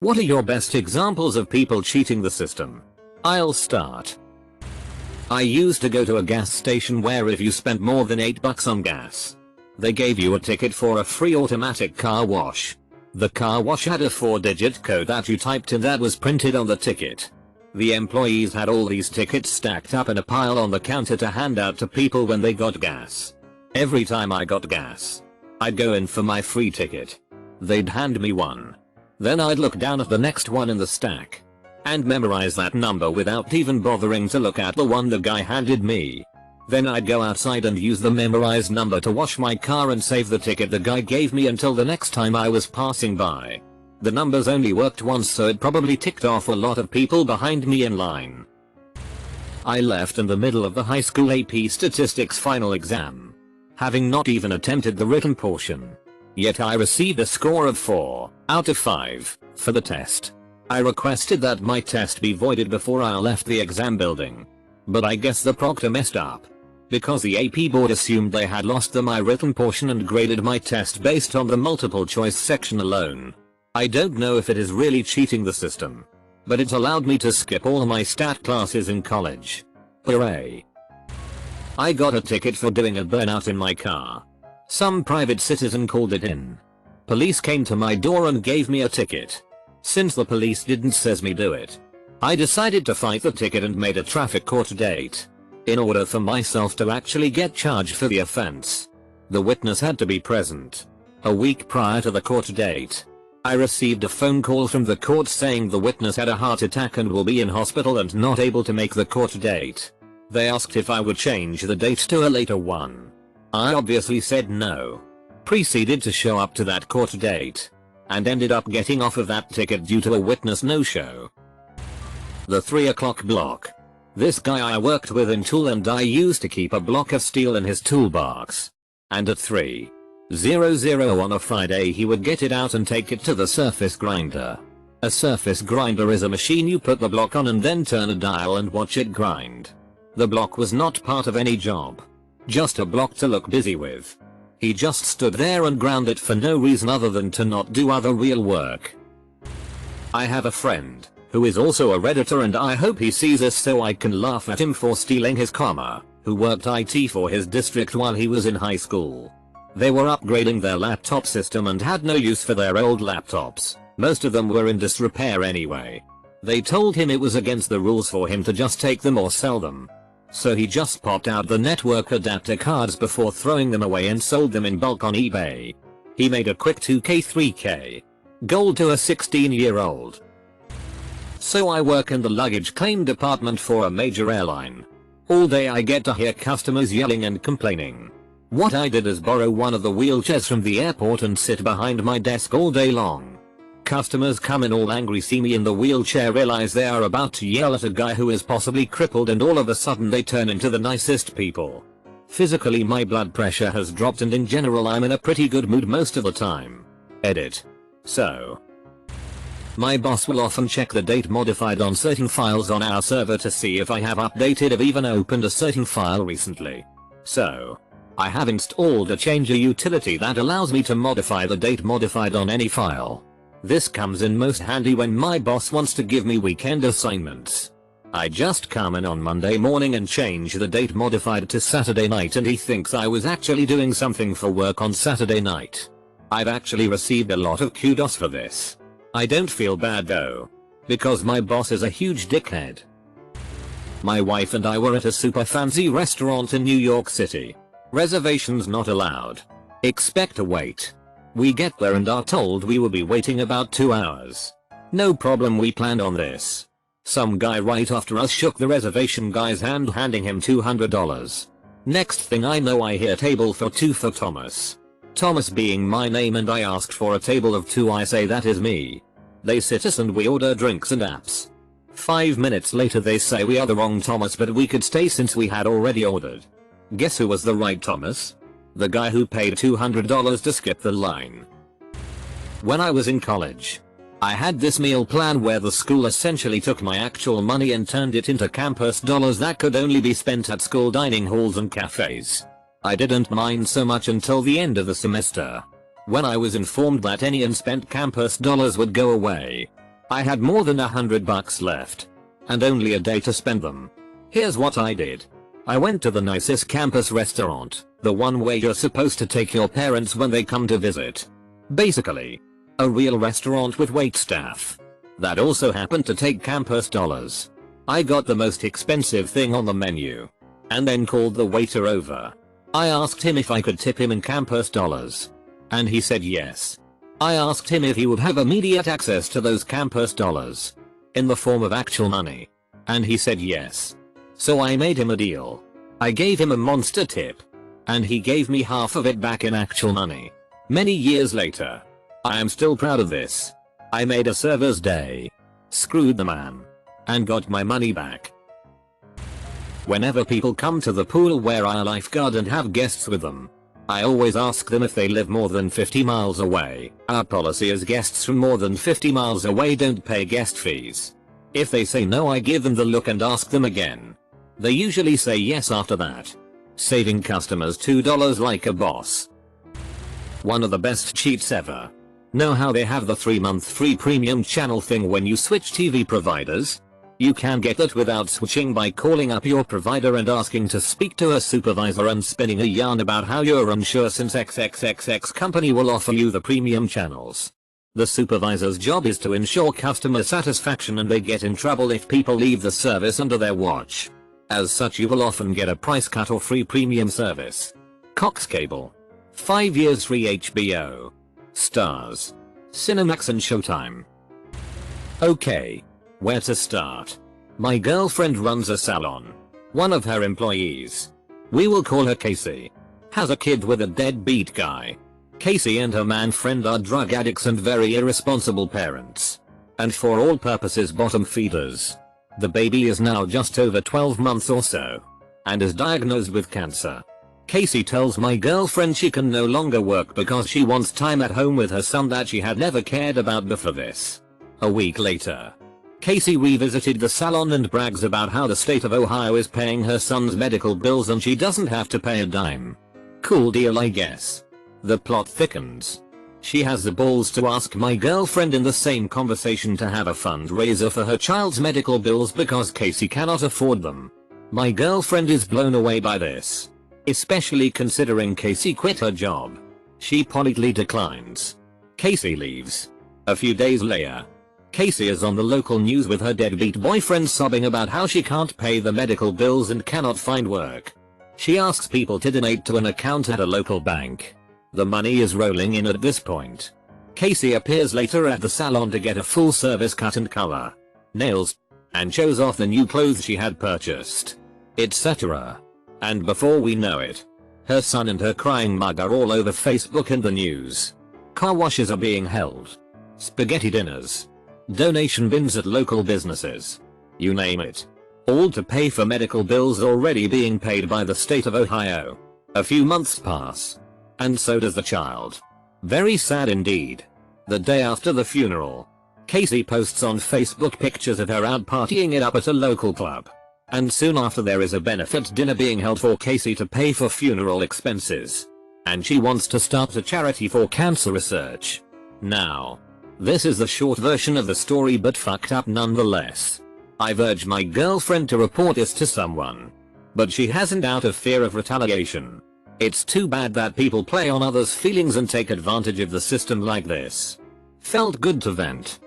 What are your best examples of people cheating the system? I'll start. I used to go to a gas station where if you spent more than $8 on gas, they gave you a ticket for a free automatic car wash. The car wash had a 4-digit code that you typed in that was printed on the ticket. The employees had all these tickets stacked up in a pile on the counter to hand out to people when they got gas. Every time I got gas, I'd go in for my free ticket. They'd hand me one. Then I'd look down at the next one in the stack and memorize that number without even bothering to look at the one the guy handed me. Then I'd go outside and use the memorized number to wash my car and save the ticket the guy gave me until the next time I was passing by. The numbers only worked once, so it probably ticked off a lot of people behind me in line. I left in the middle of the high school AP statistics final exam, having not even attempted the written portion. Yet I received a score of 4 out of 5 for the test. I requested that my test be voided before I left the exam building. But I guess the proctor messed up, because the AP board assumed they had lost my written portion and graded my test based on the multiple choice section alone. I don't know if it is really cheating the system, but it allowed me to skip all my stat classes in college. Hooray! I got a ticket for doing a burnout in my car. Some private citizen called it in. Police came to my door and gave me a ticket. Since the police didn't says me do it, I decided to fight the ticket and made a traffic court date, in order for myself to actually get charged for the offense. The witness had to be present. A week prior to the court date, I received a phone call from the court saying the witness had a heart attack and will be in hospital and not able to make the court date. They asked if I would change the date to a later one. I obviously said no. Proceeded to show up to that court date, and ended up getting off of that ticket due to a witness no-show. The 3 o'clock block. This guy I worked with in Tool and I used to keep a block of steel in his toolbox. And at 3:00 on a Friday he would get it out and take it to the surface grinder. A surface grinder is a machine you put the block on and then turn a dial and watch it grind. The block was not part of any job. Just a block to look busy with. He just stood there and ground it for no reason other than to not do other real work. I have a friend who is also a Redditor, and I hope he sees this so I can laugh at him for stealing his comma, who worked IT for his district while he was in high school. They were upgrading their laptop system and had no use for their old laptops. Most of them were in disrepair anyway. They told him it was against the rules for him to just take them or sell them. So he just popped out the network adapter cards before throwing them away and sold them in bulk on eBay. He made a quick 2k 3k gold to a 16-year-old. So I work in the luggage claim department for a major airline. All day I get to hear customers yelling and complaining. What I did is borrow one of the wheelchairs from the airport and sit behind my desk all day long. Customers come in all angry, see me in the wheelchair, realize they are about to yell at a guy who is possibly crippled, and all of a sudden they turn into the nicest people. Physically my blood pressure has dropped and in general I'm in a pretty good mood most of the time. Edit. So, my boss will often check the date modified on certain files on our server to see if I have updated or even opened a certain file recently. So, I have installed a changer utility that allows me to modify the date modified on any file. This comes in most handy when my boss wants to give me weekend assignments. I just come in on Monday morning and change the date modified to Saturday night, and he thinks I was actually doing something for work on Saturday night. I've actually received a lot of kudos for this. I don't feel bad though, because my boss is a huge dickhead. My wife and I were at a super fancy restaurant in New York City. Reservations not allowed. Expect a wait. We get there and are told we will be waiting about 2 hours. No problem, we planned on this. Some guy right after us shook the reservation guy's hand, handing him $200. Next thing I know I hear table for 2 for Thomas. Thomas being my name, and I asked for a table of 2. I say that is me. They sit us and we order drinks and apps. 5 minutes later they say we are the wrong Thomas, but we could stay since we had already ordered. Guess who was the right Thomas? The guy who paid $200 to skip the line. When I was in college, I had this meal plan where the school essentially took my actual money and turned it into campus dollars that could only be spent at school dining halls and cafes. I didn't mind so much until the end of the semester, when I was informed that any unspent campus dollars would go away. I had more than $100 left. And only a day to spend them. Here's what I did. I went to the nicest campus restaurant, the one where you're supposed to take your parents when they come to visit. Basically, a real restaurant with waitstaff. That also happened to take campus dollars. I got the most expensive thing on the menu. And then called the waiter over. I asked him if I could tip him in campus dollars. And he said yes. I asked him if he would have immediate access to those campus dollars. In the form of actual money. And he said yes. So I made him a deal. I gave him a monster tip. And he gave me half of it back in actual money. Many years later. I am still proud of this. I made a server's day. Screwed the man. And got my money back. Whenever people come to the pool where I lifeguard and have guests with them, I always ask them if they live more than 50 miles away. Our policy is guests from more than 50 miles away don't pay guest fees. If they say no, I give them the look and ask them again. They usually say yes after that. Saving customers $2 like a boss. One of the best cheats ever. Know how they have the 3-month free premium channel thing when you switch TV providers? You can get that without switching by calling up your provider and asking to speak to a supervisor and spinning a yarn about how you're unsure since XXXX company will offer you the premium channels. The supervisor's job is to ensure customer satisfaction and they get in trouble if people leave the service under their watch. As such, you will often get a price cut or free premium service. Cox Cable. 5 years free HBO. Stars. Cinemax and Showtime. Okay. Where to start? My girlfriend runs a salon. One of her employees, we will call her Casey, has a kid with a deadbeat guy. Casey and her man friend are drug addicts and very irresponsible parents. And for all purposes bottom feeders. The baby is now just over 12 months or so. And is diagnosed with cancer. Casey tells my girlfriend she can no longer work because she wants time at home with her son that she had never cared about before this. A week later, Casey revisited the salon and brags about how the state of Ohio is paying her son's medical bills and she doesn't have to pay a dime. Cool deal, I guess. The plot thickens. She has the balls to ask my girlfriend in the same conversation to have a fundraiser for her child's medical bills because Casey cannot afford them. My girlfriend is blown away by this. Especially considering Casey quit her job. She politely declines. Casey leaves. A few days later, Casey is on the local news with her deadbeat boyfriend sobbing about how she can't pay the medical bills and cannot find work. She asks people to donate to an account at a local bank. The money is rolling in at this point. Casey appears later at the salon to get a full service cut and color, nails, and shows off the new clothes she had purchased, etc. And before we know it, her son and her crying mug are all over Facebook and the news. Car washes are being held. Spaghetti dinners. Donation bins at local businesses. You name it. All to pay for medical bills already being paid by the state of Ohio. A few months pass. And so does the child. Very sad indeed. The day after the funeral, Casey posts on Facebook pictures of her out partying it up at a local club. And soon after there is a benefit dinner being held for Casey to pay for funeral expenses. And she wants to start a charity for cancer research. Now, this is the short version of the story but fucked up nonetheless. I've urged my girlfriend to report this to someone. But she hasn't out of fear of retaliation. It's too bad that people play on others' feelings and take advantage of the system like this. Felt good to vent.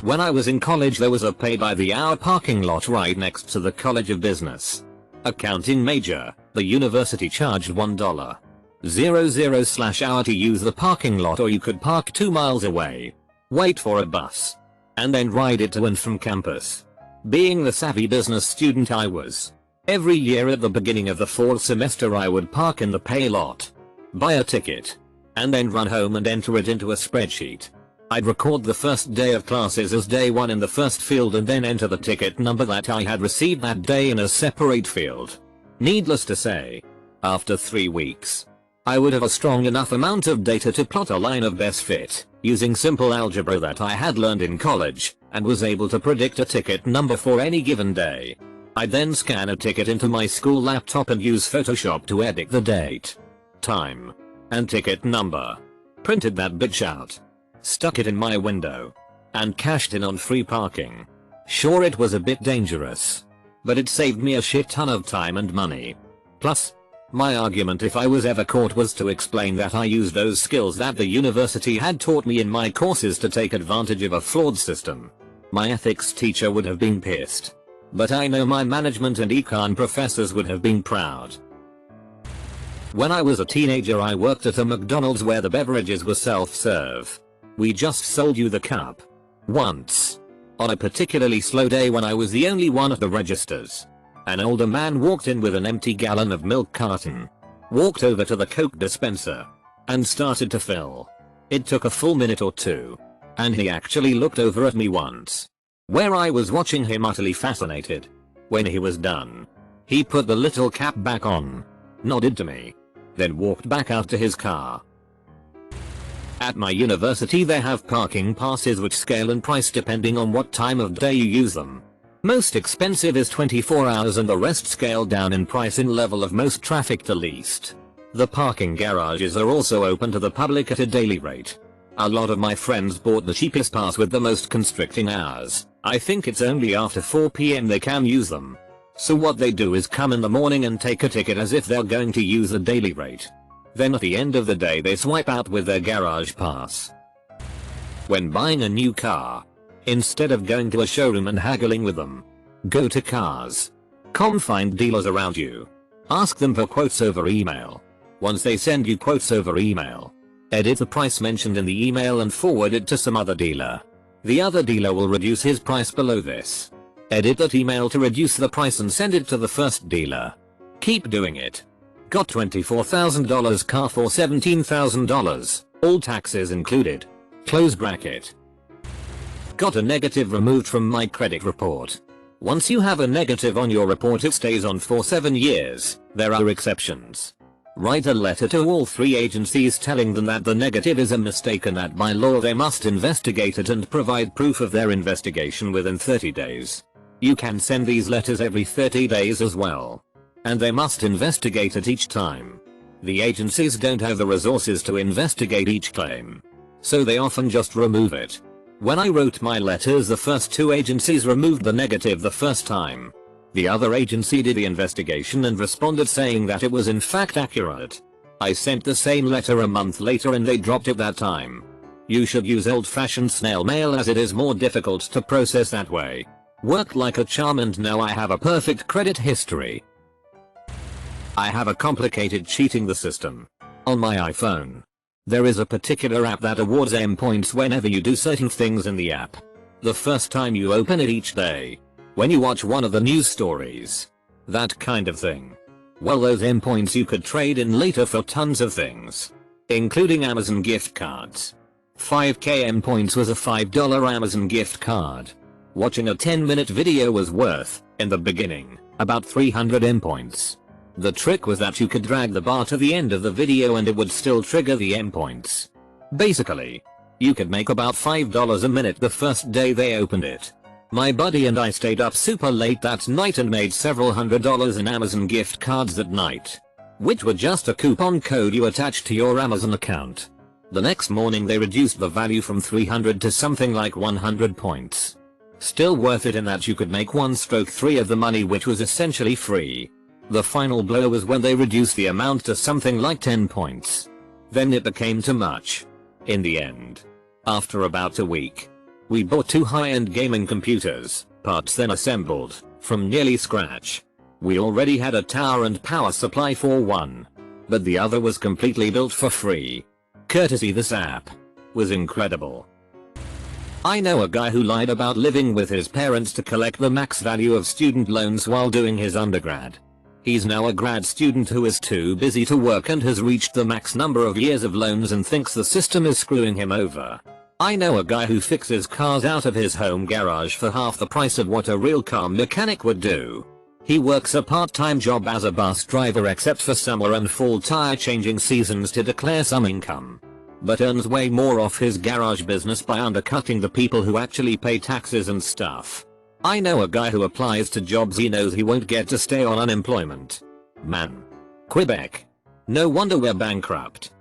When I was in college there was a pay-by-the-hour parking lot right next to the College of Business. Accounting major, the university charged $1.00/hour to use the parking lot, or you could park 2 miles away, wait for a bus, and then ride it to and from campus. Being the savvy business student I was, every year at the beginning of the fall semester I would park in the pay lot, buy a ticket, and then run home and enter it into a spreadsheet. I'd record the first day of classes as day 1 in the first field and then enter the ticket number that I had received that day in a separate field. Needless to say, after 3 weeks, I would have a strong enough amount of data to plot a line of best fit, using simple algebra that I had learned in college, and was able to predict a ticket number for any given day. I'd then scan a ticket into my school laptop and use Photoshop to edit the date, time, and ticket number. Printed that bitch out. Stuck it in my window. and cashed in on free parking. Sure, it was a bit dangerous, but it saved me a shit ton of time and money. Plus, my argument if I was ever caught was to explain that I used those skills that the university had taught me in my courses to take advantage of a flawed system. My ethics teacher would have been pissed, but I know my management and econ professors would have been proud. When I was a teenager, I worked at a McDonald's where the beverages were self-serve. We just sold you the cup. Once, on a particularly slow day when I was the only one at the registers, an older man walked in with an empty gallon of milk carton, walked over to the Coke dispenser, and started to fill. It took a full minute or two, and he actually looked over at me once, where I was watching him utterly fascinated. When he was done, he put the little cap back on, nodded to me, then walked back out to his car. At my university they have parking passes which scale in price depending on what time of day you use them. Most expensive is 24 hours and the rest scale down in price in level of most traffic to least. The parking garages are also open to the public at a daily rate. A lot of my friends bought the cheapest pass with the most constricting hours. I think it's only after 4 PM they can use them. So what they do is come in the morning and take a ticket as if they're going to use a daily rate. Then at the end of the day they swipe out with their garage pass. When buying a new car, instead of going to a showroom and haggling with them, go to cars.com, find dealers around you. Ask them for quotes over email. Once they send you quotes over email, edit the price mentioned in the email and forward it to some other dealer. The other dealer will reduce his price below this. Edit that email to reduce the price and send it to the first dealer. Keep doing it. Got $24,000 car for $17,000, all taxes included. Close bracket. Got a negative removed from my credit report. Once you have a negative on your report it stays on for 7 years. There are exceptions. Write a letter to all 3 agencies telling them that the negative is a mistake and that by law they must investigate it and provide proof of their investigation within 30 days. You can send these letters every 30 days as well, and they must investigate it each time. The agencies don't have the resources to investigate each claim, so they often just remove it. When I wrote my letters, the first 2 agencies removed the negative the first time. The other agency did the investigation and responded saying that it was in fact accurate. I sent the same letter a month later and they dropped it that time. You should use old-fashioned snail mail as it is more difficult to process that way. Worked like a charm and now I have a perfect credit history. I have a complicated cheating the system. On my iPhone, there is a particular app that awards M points whenever you do certain things in the app. The first time you open it each day, when you watch one of the news stories, that kind of thing. Well, those M points you could trade in later for tons of things, including Amazon gift cards. 5k M points was a $5 Amazon gift card. Watching a 10-minute video was worth, in the beginning, about 300 M points. The trick was that you could drag the bar to the end of the video and it would still trigger the M points. Basically, you could make about $5 a minute the first day they opened it. My buddy and I stayed up super late that night and made several $100s in Amazon gift cards that night, which were just a coupon code you attached to your Amazon account. The next morning they reduced the value from 300 to something like 100 points. Still worth it in that you could make 1/3 of the money, which was essentially free. The final blow was when they reduced the amount to something like 10 points. Then it became too much. In the end, after about a week, we bought 2 high-end gaming computers, parts then assembled, from nearly scratch. We already had a tower and power supply for one, but the other was completely built for free. Courtesy this app. Was incredible. I know a guy who lied about living with his parents to collect the max value of student loans while doing his undergrad. He's now a grad student who is too busy to work and has reached the max number of years of loans and thinks the system is screwing him over. I know a guy who fixes cars out of his home garage for half the price of what a real car mechanic would do. He works a part-time job as a bus driver except for summer and fall tire changing seasons to declare some income, but earns way more off his garage business by undercutting the people who actually pay taxes and stuff. I know a guy who applies to jobs he knows he won't get to stay on unemployment. Man. Quebec. No wonder we're bankrupt.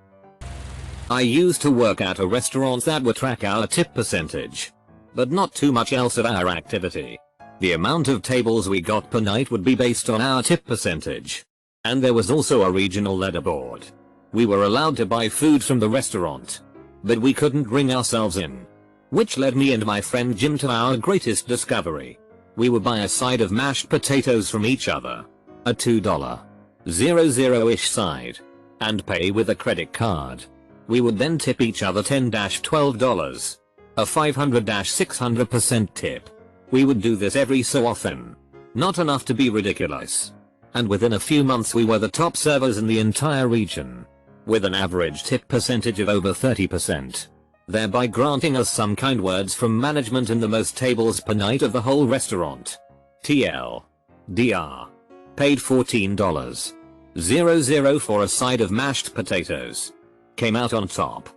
I used to work at a restaurant that would track our tip percentage. but not too much else of our activity. The amount of tables we got per night would be based on our tip percentage. And there was also a regional leaderboard. We were allowed to buy food from the restaurant, but we couldn't bring ourselves in. Which led me and my friend Jim to our greatest discovery. We would buy a side of mashed potatoes from each other, a $2.00-ish side, and pay with a credit card. We would then tip each other $10-12, a 500-600% tip. We would do this every so often. Not enough to be ridiculous. And within a few months we were the top servers in the entire region, with an average tip percentage of over 30%, thereby granting us some kind words from management and the most tables per night of the whole restaurant. TLDR. Paid $14.00 for a side of mashed potatoes. Came out on top.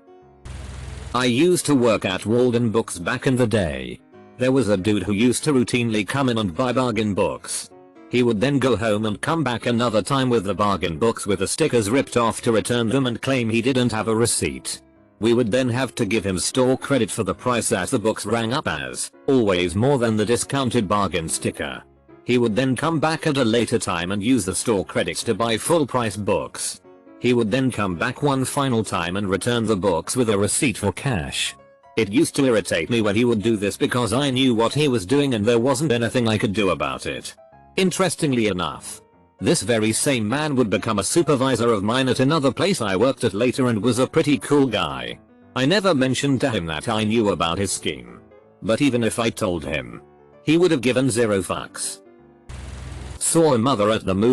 I used to work at Walden Books back in the day. There was a dude who used to routinely come in and buy bargain books. He would then go home and come back another time with the bargain books with the stickers ripped off to return them and claim he didn't have a receipt. We would then have to give him store credit for the price as the books rang up as, always more than the discounted bargain sticker. He would then come back at a later time and use the store credits to buy full price books. He would then come back one final time and return the books with a receipt for cash. It used to irritate me when he would do this because I knew what he was doing and there wasn't anything I could do about it. Interestingly enough, this very same man would become a supervisor of mine at another place I worked at later and was a pretty cool guy. I never mentioned to him that I knew about his scheme. But even if I told him, he would have given zero fucks. Saw a mother at the movie